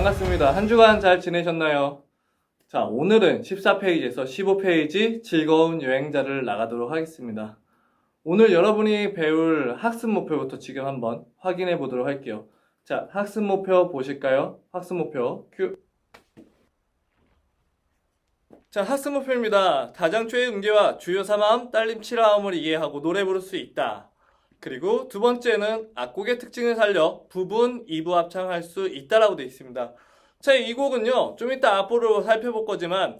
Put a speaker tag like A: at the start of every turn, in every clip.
A: 반갑습니다. 한 주간 잘 지내셨나요? 자, 오늘은 14페이지에서 15페이지 즐거운 여행자를 나가도록 하겠습니다. 오늘 여러분이 배울 학습 목표부터 지금 한번 확인해 보도록 할게요. 자, 학습 목표 보실까요? 학습 목표 큐. 자, 학습 목표입니다. 다장초의 음계와 주요 3화음, 딸림 7화음을 이해하고 노래 부를 수 있다. 그리고 두 번째는 악곡의 특징을 살려 부분, 2부 합창할 수 있다라고 되어 있습니다. 자, 이 곡은요, 좀 이따 앞으로 살펴볼 거지만,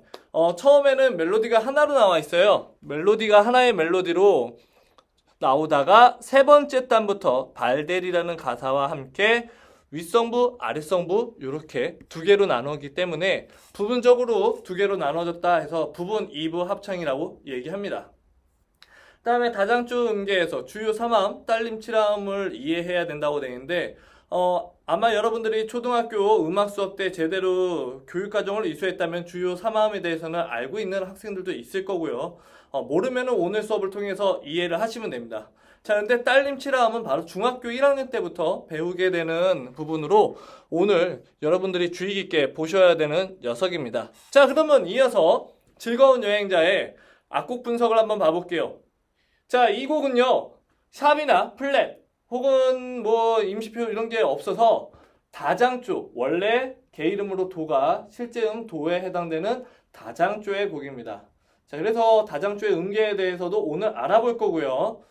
A: 처음에는 멜로디가 하나로 나와 있어요. 멜로디가 하나의 멜로디로 나오다가 세 번째 단부터 발델이라는 가사와 함께 윗성부, 아랫성부 이렇게 두 개로 나누기 때문에 부분적으로 두 개로 나눠졌다 해서 부분 2부 합창이라고 얘기합니다. 그 다음에 다장초 음계에서 주요 3화음, 딸림 7화음을 이해해야 된다고 되어 있는데 아마 여러분들이 초등학교 음악 수업 때 제대로 교육과정을 이수했다면 주요 3화음에 대해서는 알고 있는 학생들도 있을 거고요. 모르면 오늘 수업을 통해서 이해를 하시면 됩니다. 자, 근데 딸림 7화음은 바로 중학교 1학년 때부터 배우게 되는 부분으로 오늘 여러분들이 주의 깊게 보셔야 되는 녀석입니다. 자, 그러면 이어서 즐거운 여행자의 악곡 분석을 한번 봐볼게요. 자, 이 곡은요, 샵이나 플랫 혹은 뭐 임시표 이런 게 없어서 다장조, 원래 개 이름으로 도가 실제 도에 해당되는 다장조의 곡입니다. 자, 그래서 다장조의 음계에 대해서도 오늘 알아볼 거고요.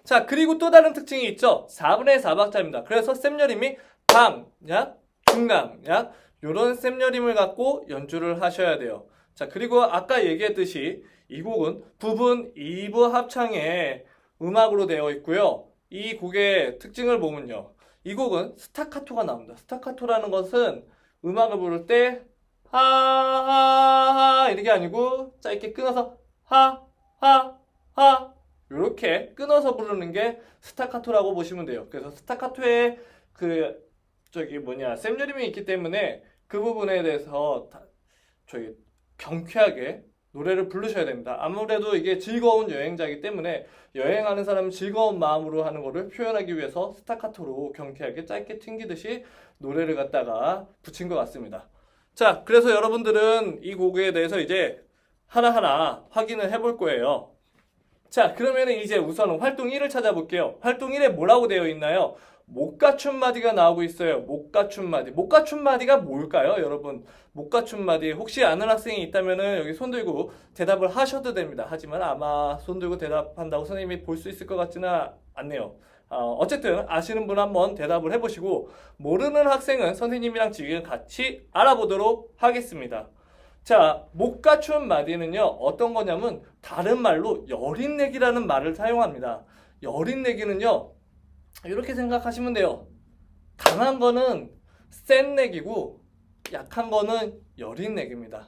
A: 자, 그리고 또 다른 특징이 있죠. 4분의 4박자입니다. 그래서 셈여림이 강약, 중강약 이런 셈여림을 갖고 연주를 하셔야 돼요. 자, 그리고 아까 얘기했듯이 이 곡은 부분 2부 합창의 음악으로 되어 있고요. 이 곡의 특징을 보면요. 이 곡은 스타카토가 나옵니다. 스타카토라는 것은 음악을 부를 때 하하하 이렇게 아니고 짧게 끊어서 하하하 이렇게 끊어서 부르는 게 스타카토라고 보시면 돼요. 그래서 스타카토에 셈여림이 있기 때문에 그 부분에 대해서 경쾌하게 노래를 부르셔야 됩니다. 아무래도 이게 즐거운 여행자이기 때문에 여행하는 사람은 즐거운 마음으로 하는 것을 표현하기 위해서 스타카토로 경쾌하게 짧게 튕기듯이 노래를 갖다가 붙인 것 같습니다. 자, 그래서 여러분들은 이 곡에 대해서 이제 하나하나 확인을 해볼 거예요. 자, 그러면 이제 우선은 활동 1을 찾아볼게요. 활동 1에 뭐라고 되어 있나요? 목가춤 마디가 나오고 있어요. 목가춤 마디. 목가춤 마디가 뭘까요, 여러분? 목가춤 마디. 혹시 아는 학생이 있다면은 여기 손 들고 대답을 하셔도 됩니다. 하지만 아마 손 들고 대답한다고 선생님이 볼 수 있을 것 같지는 않네요. 어쨌든 아시는 분 한번 대답을 해보시고 모르는 학생은 선생님이랑 지금 같이 알아보도록 하겠습니다. 자, 목가춤 마디는요, 어떤 거냐면 다른 말로 여린내기라는 말을 사용합니다. 여린내기는요, 이렇게 생각하시면 돼요. 강한 거는 센 내기고 약한 거는 여린 내기입니다.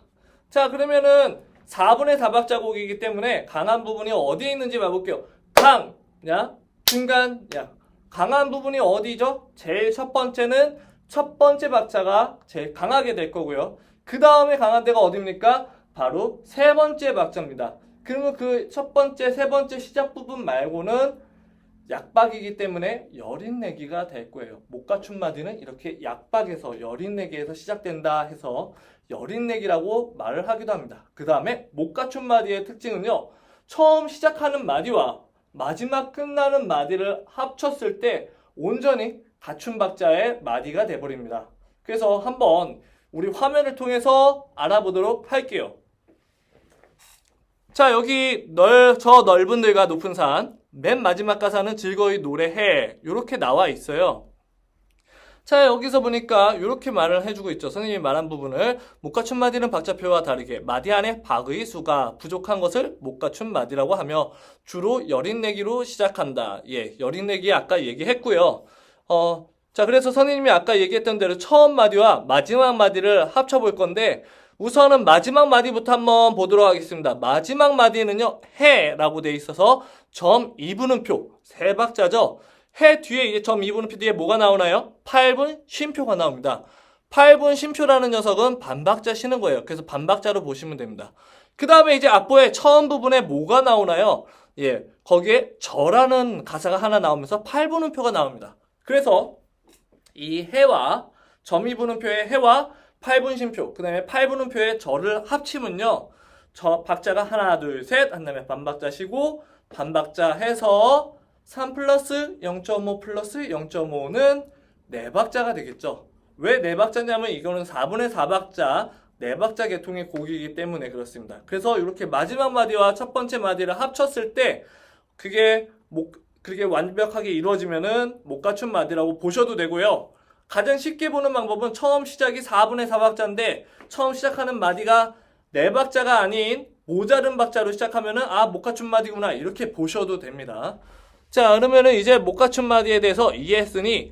A: 자, 그러면은 4분의 4박자 곡이기 때문에 강한 부분이 어디에 있는지 봐볼게요. 강, 야, 중간, 야. 강한 부분이 어디죠? 제일 첫 번째는 첫 번째 박자가 제일 강하게 될 거고요. 그 다음에 강한 데가 어디입니까? 바로 세 번째 박자입니다. 그러면 그 첫 번째, 세 번째 시작 부분 말고는 약박이기 때문에 여린내기가 될 거예요. 목가춤 마디는 이렇게 약박에서 여린내기에서 시작된다 해서 여린내기라고 말을 하기도 합니다. 그 다음에 목가춤 마디의 특징은요, 처음 시작하는 마디와 마지막 끝나는 마디를 합쳤을 때 온전히 갖춤 박자의 마디가 돼버립니다. 그래서 한번 우리 화면을 통해서 알아보도록 할게요. 자, 여기 저 넓은 들과 높은 산, 맨 마지막 가사는 즐거이 노래해 이렇게 나와 있어요. 자, 여기서 보니까 이렇게 말을 해주고 있죠. 선생님이 말한 부분을 목가춤 마디는 박자표와 다르게 마디 안에 박의 수가 부족한 것을 목가춤 마디라고 하며 주로 여린내기로 시작한다. 예, 여린내기 아까 얘기했고요. 자, 그래서 선생님이 아까 얘기했던 대로 처음 마디와 마지막 마디를 합쳐볼 건데 우선은 마지막 마디부터 한번 보도록 하겠습니다. 마지막 마디는요, 해라고 되어 있어서 점 2분음표, 세 박자죠. 해 뒤에 이제 점 2분음표 뒤에 뭐가 나오나요? 8분 쉼표가 나옵니다. 8분 쉼표라는 녀석은 반박자 쉬는 거예요. 그래서 반박자로 보시면 됩니다. 그 다음에 이제 악보의 처음 부분에 뭐가 나오나요? 예, 거기에 저라는 가사가 하나 나오면서 8분음표가 나옵니다. 그래서 이 해와 점이분음표의 해와 팔분심표, 그 다음에 팔분음표의 절을 합치면요. 저 박자가 하나, 둘, 셋 한 다음에 반박자 쉬고 반박자 해서 3 플러스 0.5 플러스 0.5는 4박자가 되겠죠. 왜 4박자냐면 이거는 4분의 4박자 4박자 계통의 곡이기 때문에 그렇습니다. 그래서 이렇게 마지막 마디와 첫 번째 마디를 합쳤을 때 그게 완벽하게 이루어지면은 못 갖춘 마디라고 보셔도 되고요. 가장 쉽게 보는 방법은 처음 시작이 4분의 4박자인데 처음 시작하는 마디가 4박자가 아닌 모자른 박자로 시작하면은 못 갖춘 마디구나 이렇게 보셔도 됩니다. 자, 그러면은 이제 못 갖춘 마디에 대해서 이해했으니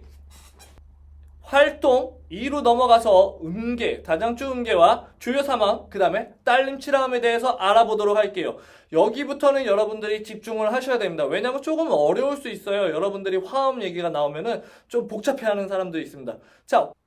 A: 활동 2로 넘어가서 음계, 다장주 음계와 주요 3화음, 그 다음에 딸림 7화음에 대해서 알아보도록 할게요. 여기부터는 여러분들이 집중을 하셔야 됩니다. 왜냐면 조금 어려울 수 있어요. 여러분들이 화음 얘기가 나오면은 좀 복잡해하는 사람들이 있습니다.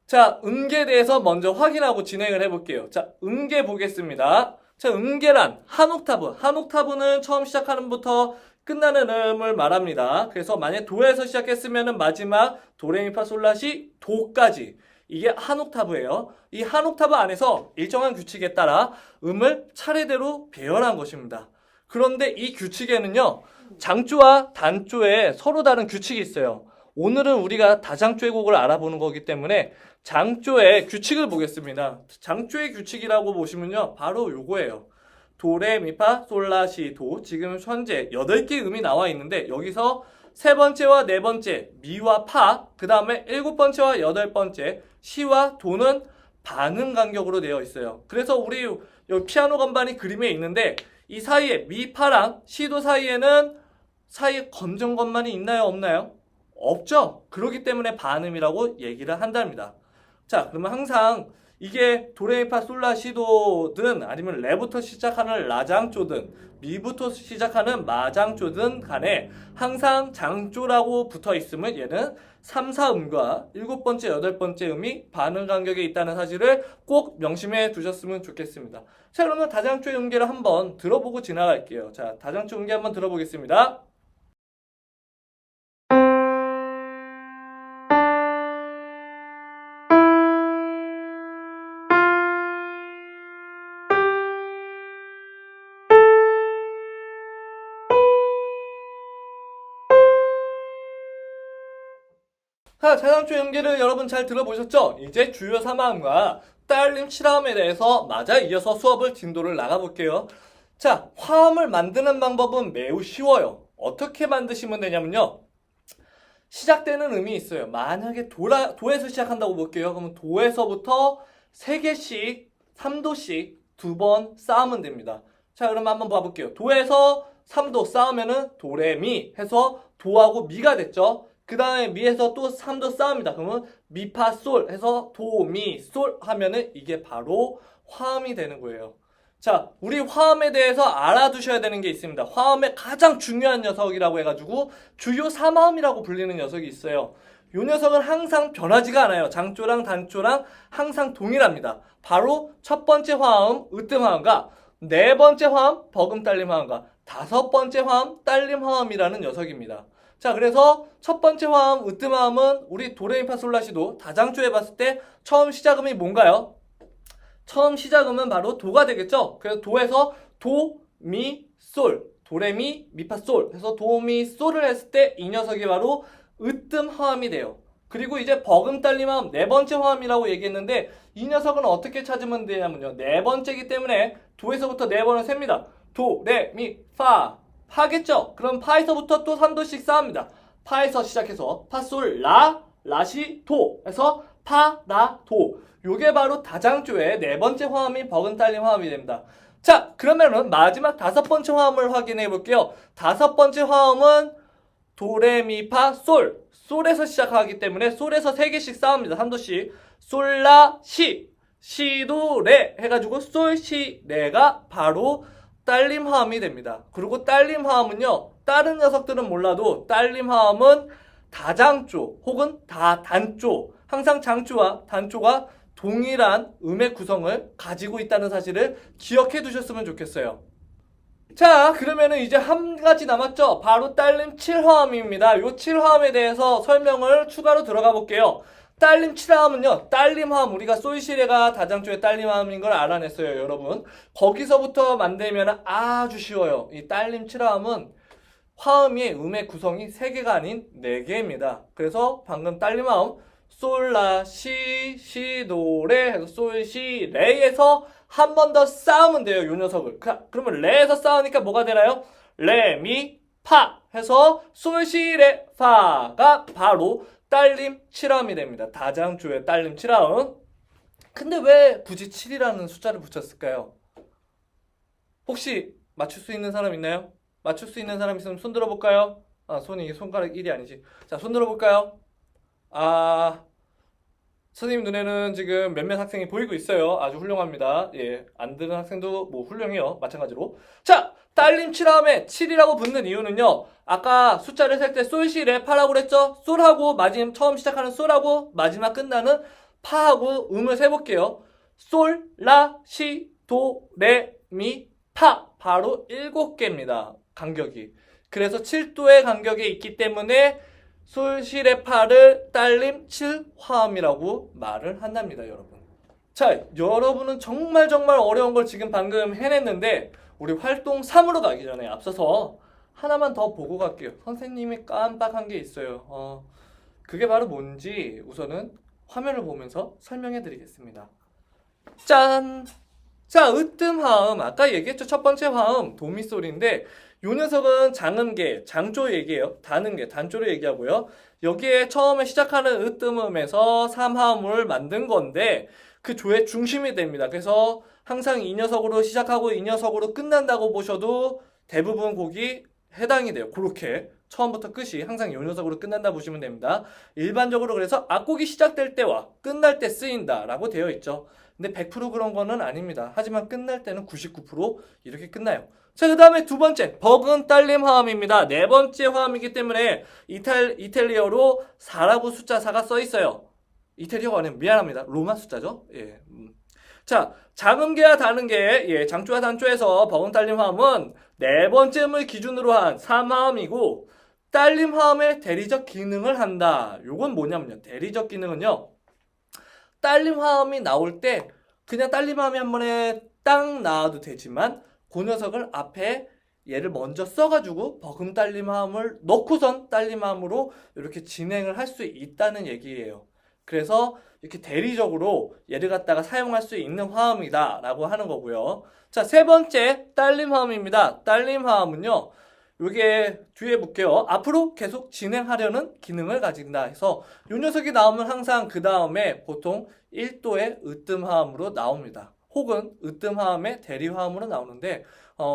A: 자, 음계에 대해서 먼저 확인하고 진행을 해볼게요. 자, 음계 보겠습니다. 자, 음계란 한 옥타브는 처음 시작하는 부터 끝나는 음을 말합니다. 그래서 만약 도에서 시작했으면 마지막 도레미파솔라시 도까지 이게 한 옥타브예요. 이 한 옥타브 안에서 일정한 규칙에 따라 음을 차례대로 배열한 것입니다. 그런데 이 규칙에는요, 장조와 단조에 서로 다른 규칙이 있어요. 오늘은 우리가 다장조의 곡을 알아보는 거기 때문에 장조의 규칙을 보겠습니다. 장조의 규칙이라고 보시면요, 바로 요거예요. 도레미파 솔라시 도. 지금 현재 8개 음이 나와 있는데 여기서 세 번째와 네 번째 미와 파, 그 다음에 7번째와 8번째 시와 도는 반음 간격으로 되어 있어요. 그래서 우리 여기 피아노 건반이 그림에 있는데 이 사이에 미, 파랑 시도 사이에는 사이에 검정 건반이 있나요, 없나요? 없죠. 그렇기 때문에 반음이라고 얘기를 한답니다. 자, 그러면 항상 이게 도레미파 솔라시도든 아니면 레부터 시작하는 라장조든 미부터 시작하는 마장조든 간에 항상 장조라고 붙어 있으면 얘는 3, 4음과 7번째, 8번째 음이 반음 간격에 있다는 사실을 꼭 명심해 두셨으면 좋겠습니다. 자, 그러면 다장조의 음계를 한번 들어보고 지나갈게요. 자, 다장조 음계 한번 들어보겠습니다. 자, 다장조 음계를 여러분 잘 들어보셨죠? 이제 주요 3화음과 딸림 7화음에 대해서 맞아 이어서 수업을 진도를 나가볼게요. 자, 화음을 만드는 방법은 매우 쉬워요. 어떻게 만드시면 되냐면요. 시작되는 음이 있어요. 만약에 도에서 시작한다고 볼게요. 그러면 도에서부터 3개씩, 3도씩 2번 쌓으면 됩니다. 자, 그럼 한번 봐볼게요. 도에서 3도 쌓으면은 도레미 해서 도하고 미가 됐죠. 그 다음에 미에서 또 3도 쌓습니다. 그러면 미파솔 해서 도미솔 하면은 이게 바로 화음이 되는 거예요. 자, 우리 화음에 대해서 알아두셔야 되는 게 있습니다. 화음의 가장 중요한 녀석이라고 해가지고 주요 3화음이라고 불리는 녀석이 있어요. 이 녀석은 항상 변하지가 않아요. 장조랑 단조랑 항상 동일합니다. 바로 첫 번째 화음, 으뜸화음과 네 번째 화음, 버금딸림 화음과 다섯 번째 화음, 딸림 화음이라는 녀석입니다. 자, 그래서 첫 번째 화음, 으뜸화음은 우리 도레미파솔라시도 다장조에 봤을 때 처음 시작음이 뭔가요? 처음 시작음은 바로 도가 되겠죠? 그래서 도에서 도, 미, 솔, 도레미, 미파, 솔 해서 도, 미, 솔을 했을 때 이 녀석이 바로 으뜸 화음이 돼요. 그리고 이제 버금 딸림 화음, 네 번째 화음이라고 얘기했는데 이 녀석은 어떻게 찾으면 되냐면요. 네 번째이기 때문에 도에서부터 네 번을 셉니다. 도, 레, 미, 파, 파겠죠? 그럼 파에서부터 또 3도씩 쌓습니다. 파에서 시작해서 파, 솔, 라, 라시, 도 해서 파, 라, 도. 요게 바로 다장조의 네 번째 화음이 버금딸림 화음이 됩니다. 자, 그러면은 마지막 다섯 번째 화음을 확인해 볼게요. 다섯 번째 화음은 도레미파 솔. 솔에서 시작하기 때문에 솔에서 3개씩 쌓습니다. 3도씩. 솔, 라, 시. 시도, 레 해가지고 솔, 시, 레가 바로 딸림 화음이 됩니다. 그리고 딸림 화음은요, 다른 녀석들은 몰라도 딸림 화음은 다장조 혹은 다단조, 항상 장조와 단조가 동일한 음의 구성을 가지고 있다는 사실을 기억해 두셨으면 좋겠어요. 자, 그러면은 이제 한 가지 남았죠? 바로 딸림 7화음입니다. 이 7화음에 대해서 설명을 추가로 들어가 볼게요. 딸림 7화음은요, 딸림화음, 우리가 솔시레가 다장조의 딸림화음인 걸 알아냈어요, 여러분. 거기서부터 만들면 아주 쉬워요. 이 딸림 7화음은 화음의 음의 구성이 3개가 아닌 4개입니다. 그래서 방금 딸림화음 솔, 라, 시, 시, 도, 레 해서 솔, 시, 레에서 한 번 더 쌓으면 돼요, 요 녀석을. 그러면 레에서 쌓으니까 뭐가 되나요? 레, 미, 파 해서 솔, 시, 레, 파가 바로 딸림 7화음이 됩니다. 다장조의 딸림 7화음. 근데 왜 굳이 7이라는 숫자를 붙였을까요? 혹시 맞출 수 있는 사람 있나요? 맞출 수 있는 사람 있으면 손 들어볼까요? 아, 손이 손가락 1이 아니지. 자, 손 들어볼까요? 아, 선생님 눈에는 지금 몇몇 학생이 보이고 있어요. 아주 훌륭합니다. 예, 안 드는 학생도 뭐 훌륭해요. 마찬가지로. 자, 딸림 7화음에 7이라고 붙는 이유는요. 아까 숫자를 셀 때 솔, 시, 레, 파라고 그랬죠? 솔하고 마지막 처음 시작하는 솔하고 마지막 끝나는 파하고 음을 세볼게요. 솔, 라, 시, 도, 레, 미, 파. 바로 7개입니다. 간격이. 그래서 7도의 간격이 있기 때문에 솔시레파를 딸림 7화음이라고 말을 한답니다, 여러분. 자, 여러분은 정말 어려운 걸 지금 방금 해냈는데 우리 활동 3으로 가기 전에 앞서서 하나만 더 보고 갈게요. 선생님이 깜빡한 게 있어요. 그게 바로 뭔지 우선은 화면을 보면서 설명해 드리겠습니다. 짠! 자, 으뜸화음. 아까 얘기했죠. 첫 번째 화음, 도미솔인데 요 녀석은 장음계, 장조 얘기예요. 단음계, 단조를 얘기하고요. 여기에 처음에 시작하는 으뜸음에서 3화음을 만든 건데 그 조의 중심이 됩니다. 그래서 항상 이 녀석으로 시작하고 이 녀석으로 끝난다고 보셔도 대부분 곡이 해당이 돼요. 그렇게 처음부터 끝이 항상 이 녀석으로 끝난다 보시면 됩니다. 일반적으로 그래서 악곡이 시작될 때와 끝날 때 쓰인다 라고 되어 있죠. 근데 100% 그런 거는 아닙니다. 하지만 끝날 때는 99% 이렇게 끝나요. 자, 그 다음에 두 번째, 버근 딸림 화음입니다. 네 번째 화음이기 때문에 이탈리어로 4라고 숫자 4가 써 있어요. 이탈리어가 아니면 미안합니다. 로마 숫자죠. 예. 자, 장음계와 단음계, 예, 장조와 단조에서 버근 딸림 화음은 네 번째 음을 기준으로 한 3화음이고 딸림 화음의 대리적 기능을 한다. 요건 뭐냐면요. 대리적 기능은요. 딸림 화음이 나올 때 그냥 딸림 화음이 한 번에 딱 나와도 되지만 그 녀석을 앞에 얘를 먼저 써가지고 버금 딸림 화음을 넣고선 딸림 화음으로 이렇게 진행을 할 수 있다는 얘기예요. 그래서 이렇게 대리적으로 얘를 갖다가 사용할 수 있는 화음이다 라고 하는 거고요. 자, 세 번째 딸림 화음입니다. 딸림 화음은요. 요게 뒤에 볼게요. 앞으로 계속 진행하려는 기능을 가진다 해서 요 녀석이 나오면 항상 그 다음에 보통 1도의 으뜸화음으로 나옵니다. 혹은 으뜸화음의 대리화음으로 나오는데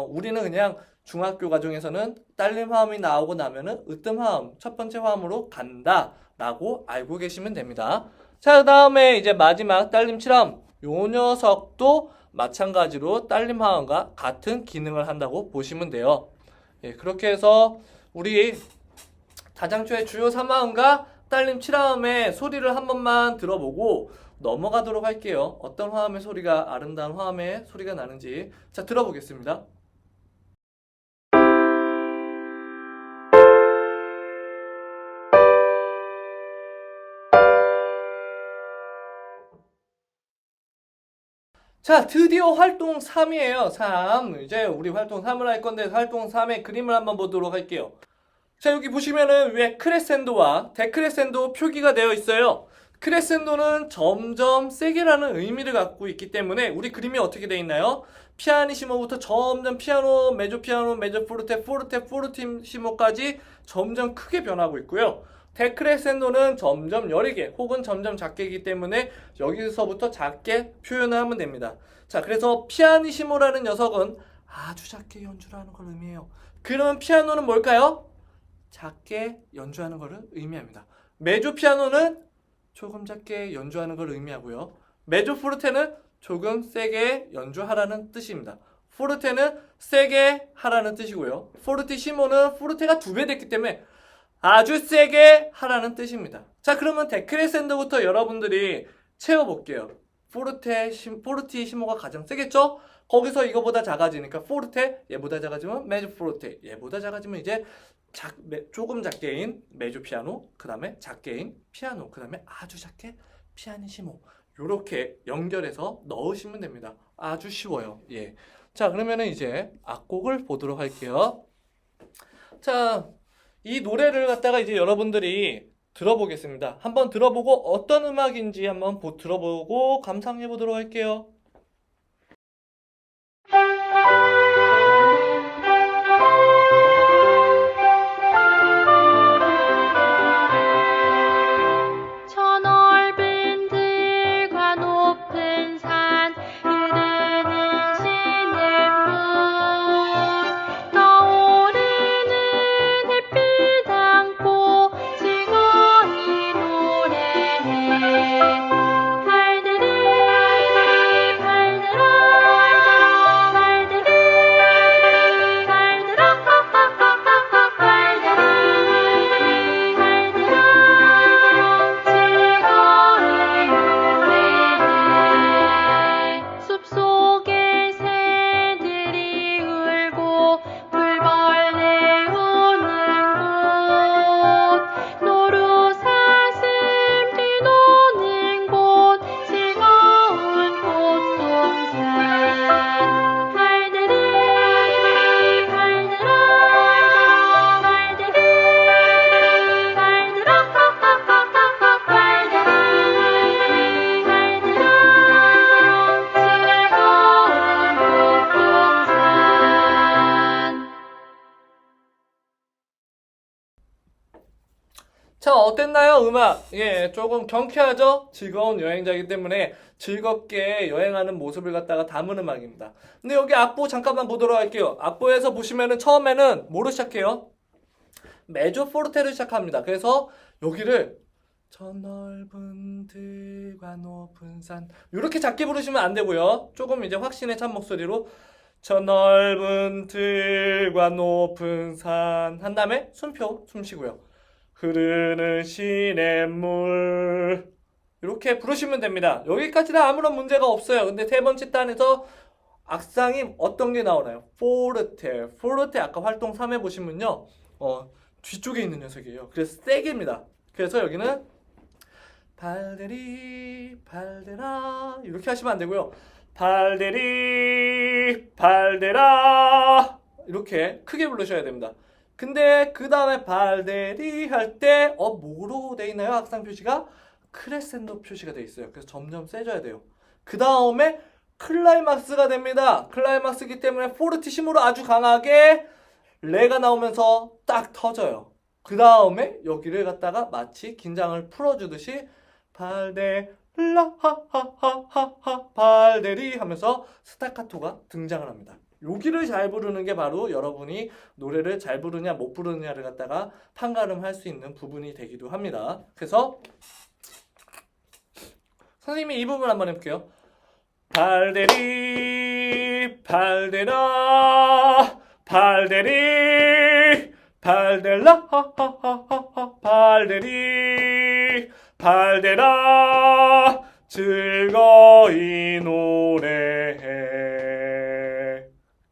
A: 우리는 그냥 중학교 과정에서는 딸림 화음이 나오고 나면은 으뜸화음 첫 번째 화음으로 간다 라고 알고 계시면 됩니다. 자, 그 다음에 이제 마지막 딸림 7화음 요 녀석도 마찬가지로 딸림 화음과 같은 기능을 한다고 보시면 돼요. 예, 그렇게 해서 우리 다장조의 주요 3화음과 딸림 7화음의 소리를 한 번만 들어보고 넘어가도록 할게요. 어떤 화음의 소리가 아름다운 화음의 소리가 나는지 자, 들어보겠습니다. 자, 드디어 활동 3이에요. 3. 이제 우리 활동 3을 할 건데 활동 3의 그림을 한번 보도록 할게요. 자, 여기 보시면은 위에 크레센도와 데크레센도 표기가 되어 있어요. 크레센도는 점점 세게라는 의미를 갖고 있기 때문에 우리 그림이 어떻게 되어 있나요? 피아니시모부터 점점 피아노, 메조 피아노, 메조 포르테, 포르테, 포르티시모까지 점점 크게 변하고 있고요. 데크레센도는 점점 여리게 혹은 점점 작게이기 때문에 여기서부터 작게 표현을 하면 됩니다. 자, 그래서 피아니시모라는 녀석은 아주 작게 연주를 하는 걸 의미해요. 그러면 피아노는 뭘까요? 작게 연주하는 것을 의미합니다. 메조 피아노는 조금 작게 연주하는 걸 의미하고요. 메조 포르테는 조금 세게 연주하라는 뜻입니다. 포르테는 세게 하라는 뜻이고요. 포르티시모는 포르테가 2배 됐기 때문에 아주 세게 하라는 뜻입니다. 자, 그러면 데크레센도부터 여러분들이 채워볼게요. 포르티시모가 가장 세겠죠? 거기서 이거보다 작아지니까 포르테, 얘보다 작아지면 메조 포르테, 얘보다 작아지면 이제 조금 작게인 메조 피아노, 그 다음에 작게인 피아노, 그 다음에 아주 작게 피아니시모. 요렇게 연결해서 넣으시면 됩니다. 아주 쉬워요. 예. 자, 그러면은 이제 악곡을 보도록 할게요. 자, 이 노래를 갖다가 이제 여러분들이 들어보겠습니다. 한번 들어보고 어떤 음악인지 한번 들어보고 감상해 보도록 할게요. 자, 어땠나요? 음악. 예, 조금 경쾌하죠? 즐거운 여행자이기 때문에 즐겁게 여행하는 모습을 갖다가 담은 음악입니다. 근데 여기 악보 잠깐만 보도록 할게요. 악보에서 보시면은 처음에는 뭐로 시작해요? 메조 포르테를 시작합니다. 그래서 여기를 저 넓은 들과 높은 산 이렇게 작게 부르시면 안 되고요. 조금 이제 확신에 찬 목소리로 저 넓은 들과 높은 산 한 다음에 숨표 숨 쉬고요. 흐르는 시냇물 이렇게 부르시면 됩니다. 여기까지는 아무런 문제가 없어요. 근데 세 번째 단에서 악상이 어떤 게 나오나요? 포르테. 포르테 아까 활동 3에 보시면요. 뒤쪽에 있는 녀석이에요. 그래서 세게입니다. 그래서 여기는 발데리 발데라 이렇게 하시면 안 되고요. 발데리 발데라 이렇게 크게 부르셔야 됩니다. 근데 그 다음에 발데리 할 때 뭐로 돼 있나요? 악상 표시가 크레센도 표시가 돼 있어요. 그래서 점점 세져야 돼요. 그 다음에 클라이막스가 됩니다. 클라이막스이기 때문에 포르티시모로 아주 강하게 레가 나오면서 딱 터져요. 그 다음에 여기를 갖다가 마치 긴장을 풀어주듯이 발데라 하하하하하 발데리 하면서 스타카토가 등장을 합니다. 여기를 잘 부르는 게 바로 여러분이 노래를 잘 부르냐 못 부르느냐를 갖다가 판가름할 수 있는 부분이 되기도 합니다. 그래서 선생님이 이 부분 한번 해볼게요. 발데리 발데라 발데리 발데라 하하하하 발데리 발데라 즐거이 노래해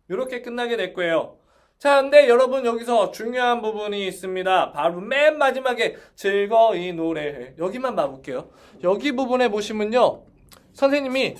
A: 이렇게 끝나게 될 거예요. 자, 근데 여러분 여기서 중요한 부분이 있습니다. 바로 맨 마지막에 즐거이 노래해 여기만 봐볼게요. 여기 부분에 보시면요 선생님이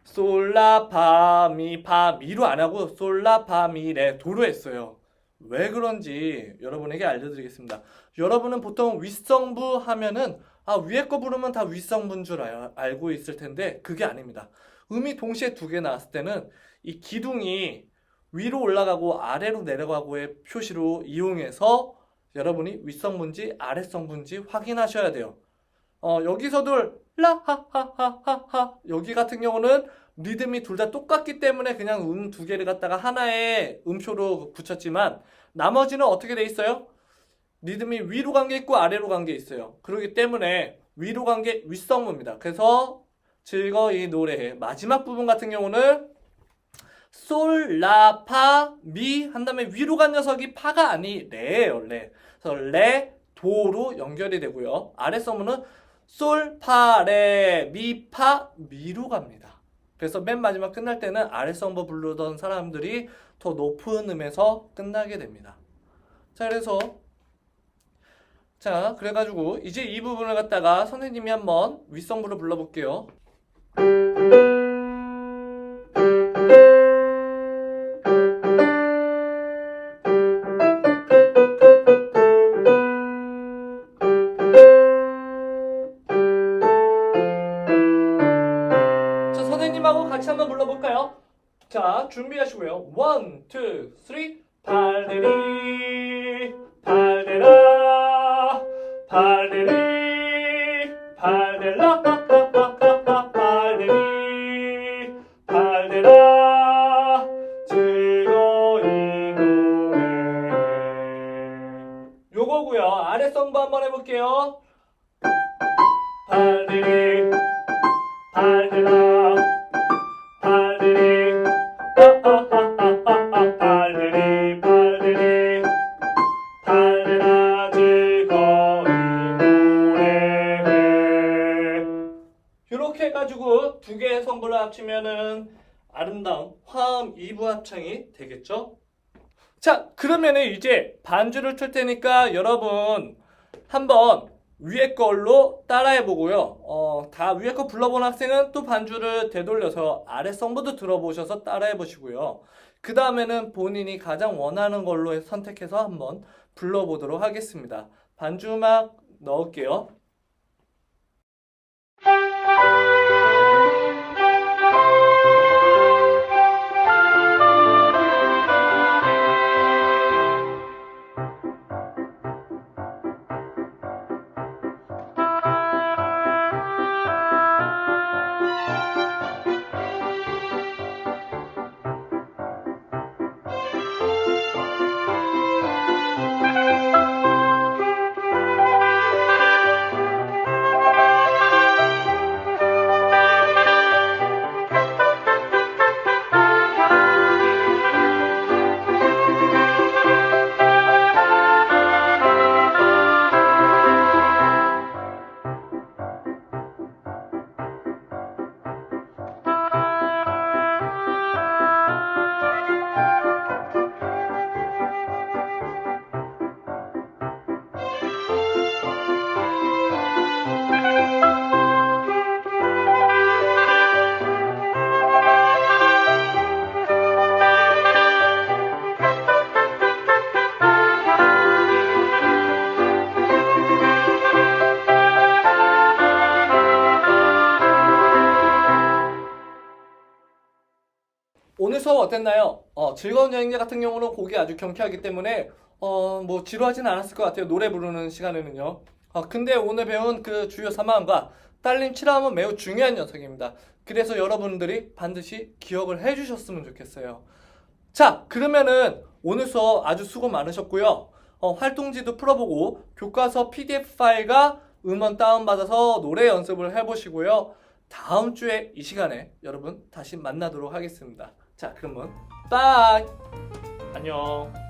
A: 솔라파미 파미로 안 하고 솔라파미레 도로 했어요. 왜 그런지 여러분에게 알려드리겠습니다. 여러분은 보통 윗성부 하면은 위에 거 부르면 다 윗성부인 줄 알고 있을 텐데 그게 아닙니다. 음이 동시에 두 개 나왔을 때는 이 기둥이 위로 올라가고 아래로 내려가고의 표시로 이용해서 여러분이 윗성부인지 아랫성부인지 확인하셔야 돼요. 여기서도 라하하하하하 여기 같은 경우는 리듬이 둘 다 똑같기 때문에 그냥 두 개를 갖다가 하나의 음표로 붙였지만 나머지는 어떻게 돼 있어요? 리듬이 위로 간 게 있고 아래로 간 게 있어요. 그렇기 때문에 위로 간 게 윗성부입니다. 그래서 즐거이 노래해 마지막 부분 같은 경우는 솔, 라, 파, 미 한 다음에 위로 간 녀석이 파가 아니 레예요. 레. 그래서 레, 도로 연결이 되고요. 아랫성부는 솔, 파, 레, 미, 파, 미로 갑니다. 그래서 맨 마지막 끝날 때는 아랫성부 부르던 사람들이 더 높은 음에서 끝나게 됩니다. 자, 그래서 자, 그래가지고 이제 이 부분을 갖다가 선생님이 한번 윗성부를 불러볼게요. 자, 선생님하고 같이 한번 불러볼까요? 자, 준비하시고요. 1, 2, 3. 발레리 발레라 발레리 발레라 발레리 발레라 즐거운 노래. 요거고요. 아랫성부 한번 해볼게요. 발레리 발레라 발레리 발레리 발레리 발레라 즐거운 노래. 이렇게 해가지고 두 개의 성부를 합치면은 아름다운 화음 2부 합창이 되겠죠? 자, 그러면은 이제 반주를 칠 테니까 여러분 한번 위에 걸로 따라해 보고요. 다 위에 거 불러본 학생은 또 반주를 되돌려서 아래 성부도 들어보셔서 따라해 보시고요. 그 다음에는 본인이 가장 원하는 걸로 선택해서 한번 불러보도록 하겠습니다. 반주 음악 넣을게요. 오늘 수업 어땠나요? 즐거운 여행자 같은 경우는 곡이 아주 경쾌하기 때문에 뭐 지루하진 않았을 것 같아요. 노래 부르는 시간에는요. 근데 오늘 배운 그 주요 3화음과 딸림 7화음은 매우 중요한 녀석입니다. 그래서 여러분들이 반드시 기억을 해주셨으면 좋겠어요. 자, 그러면은 오늘 수업 아주 수고 많으셨고요. 활동지도 풀어보고 교과서 PDF 파일과 음원 다운받아서 노래 연습을 해보시고요. 다음 주에 이 시간에 여러분 다시 만나도록 하겠습니다. 자, 그러면 빠이! 안녕!